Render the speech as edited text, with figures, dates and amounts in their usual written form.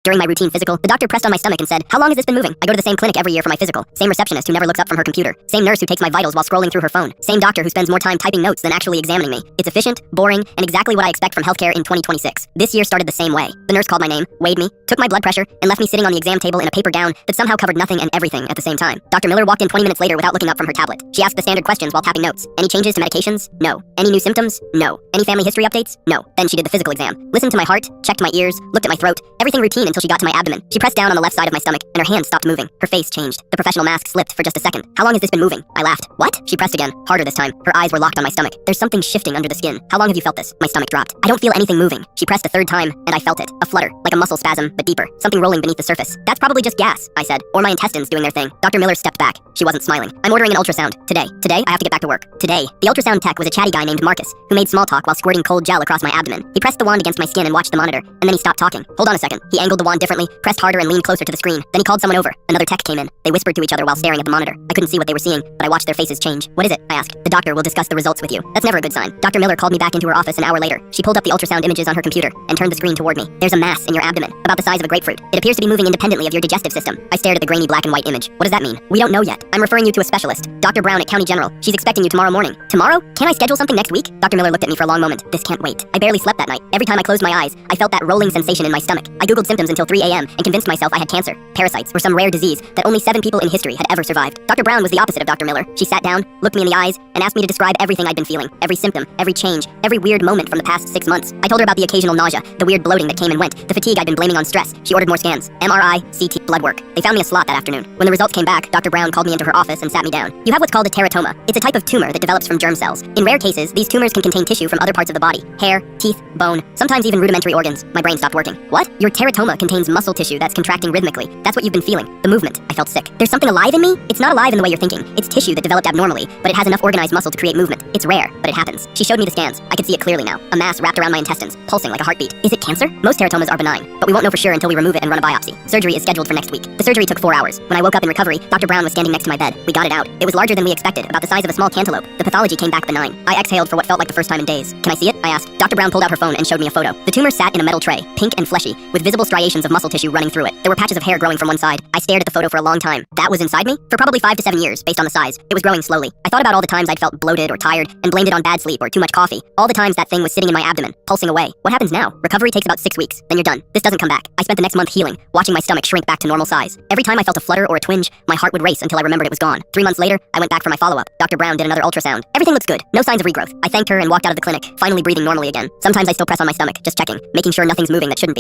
During my routine physical, the doctor pressed on my stomach and said, "How long has this been moving?" I go to the same clinic every year for my physical. Same receptionist who never looks up from her computer. Same nurse who takes my vitals while scrolling through her phone. Same doctor who spends more time typing notes than actually examining me. It's efficient, boring, and exactly what I expect from healthcare in 2026. This year started the same way. The nurse called my name, weighed me, took my blood pressure, and left me sitting on the exam table in a paper gown that somehow covered nothing and everything at the same time. Dr. Miller walked in 20 minutes later without looking up from her tablet. She asked the standard questions while tapping notes. Any changes to medications? No. Any new symptoms? No. Any family history updates? No. Then she did the physical exam. Listened to my heart, checked my ears, looked at my throat, everything routine until she got to my abdomen. She pressed down on the left side of my stomach, and her hand stopped moving. Her face changed. The professional mask slipped for just a second. "How long has this been moving?" I laughed. "What?" She pressed again, harder this time. Her eyes were locked on my stomach. "There's something shifting under the skin. How long have you felt this?" My stomach dropped. "I don't feel anything moving." She pressed a third time, and I felt it. A flutter, like a muscle spasm, but deeper. Something rolling beneath the surface. "That's probably just gas," I said. "Or my intestines doing their thing." Dr. Miller stepped back. She wasn't smiling. "I'm ordering an ultrasound. Today. Today, I have to get back to work. Today." The ultrasound tech was a chatty guy named Marcus, who made small talk while squirting cold gel across my abdomen. He pressed the wand against my skin and watched the monitor, and then he stopped talking. "Hold on a second." He angled the wand differently, pressed harder and leaned closer to the screen. Then he called someone over. Another tech came in. They whispered to each other while staring at the monitor. I couldn't see what they were seeing, but I watched their faces change. "What is it?" I asked. "The doctor will discuss the results with you." That's never a good sign. Dr. Miller called me back into her office an hour later. She pulled up the ultrasound images on her computer and turned the screen toward me. "There's a mass in your abdomen, about the size of a grapefruit. It appears to be moving independently of your digestive system." I stared at the grainy black and white image. "What does that mean?" "We don't know yet. I'm referring you to a specialist. Dr. Brown at County General. She's expecting you tomorrow morning." "Tomorrow? Can't I schedule something next week?" Dr. Miller looked at me for a long moment. "This can't wait." I barely slept that night. Every time I closed my eyes, I felt that rolling sensation in my stomach. I googled symptoms until 3 a.m. and convinced myself I had cancer. Parasites were some rare disease that only 7 people in history had ever survived. Dr. Brown was the opposite of Dr. Miller. She sat down, looked me in the eyes, and asked me to describe everything I'd been feeling. Every symptom, every change, every weird moment from the past 6 months. I told her about the occasional nausea, the weird bloating that came and went, the fatigue I'd been blaming on stress. She ordered more scans. MRI, CT, blood work. They found me a slot that afternoon. When the results came back, Dr. Brown called me into her office and sat me down. "You have what's called a teratoma. It's a type of tumor that develops from germ cells. In rare cases, these tumors can contain tissue from other parts of the body. Hair, teeth, bone, sometimes even rudimentary organs." My brain stopped working. "What?" "Your teratoma contains muscle tissue that's contracting rhythmically. That's what you've been feeling. The movement." I felt sick. "There's something alive in me?" "It's not alive in the way you're thinking. It's tissue that developed abnormally, but it has enough organized muscle to create movement. It's rare, but it happens." She showed me the scans. I could see it clearly now. A mass wrapped around my intestines, pulsing like a heartbeat. "Is it cancer?" "Most teratomas are benign, but we won't know for sure until we remove it and run a biopsy. Surgery is scheduled for next week." The surgery took 4 hours. When I woke up in recovery, Dr. Brown was standing next to my bed. We got it out. It was larger than we expected, about the size of a small cantaloupe. The pathology came back benign. I exhaled for what felt like the first time in days. "Can I see it?" I asked. Dr. Brown pulled out her phone and showed me a photo. The tumor sat in a metal tray, pink and fleshy, with visible striations of muscle tissue running through it. There were patches of hair growing from one side. I stared at the photo for a long time. That was inside me? For probably 5 to 7 years, based on the size. It was growing slowly. I thought about all the times I'd felt bloated or tired and blamed it on bad sleep or too much coffee. All the times that thing was sitting in my abdomen, pulsing away. What happens now? Recovery takes about 6 weeks. Then you're done. This doesn't come back. I spent the next month healing, watching my stomach shrink back to normal size. Every time I felt a flutter or a twinge, my heart would race until I remembered it was gone. 3 months later, I went back for my follow-up. Dr. Brown did another ultrasound. Everything looks good. No signs of regrowth. I thanked her and walked out of the clinic, finally breathing normally again. Sometimes I still press on my stomach, just checking, making sure nothing's moving that shouldn't be.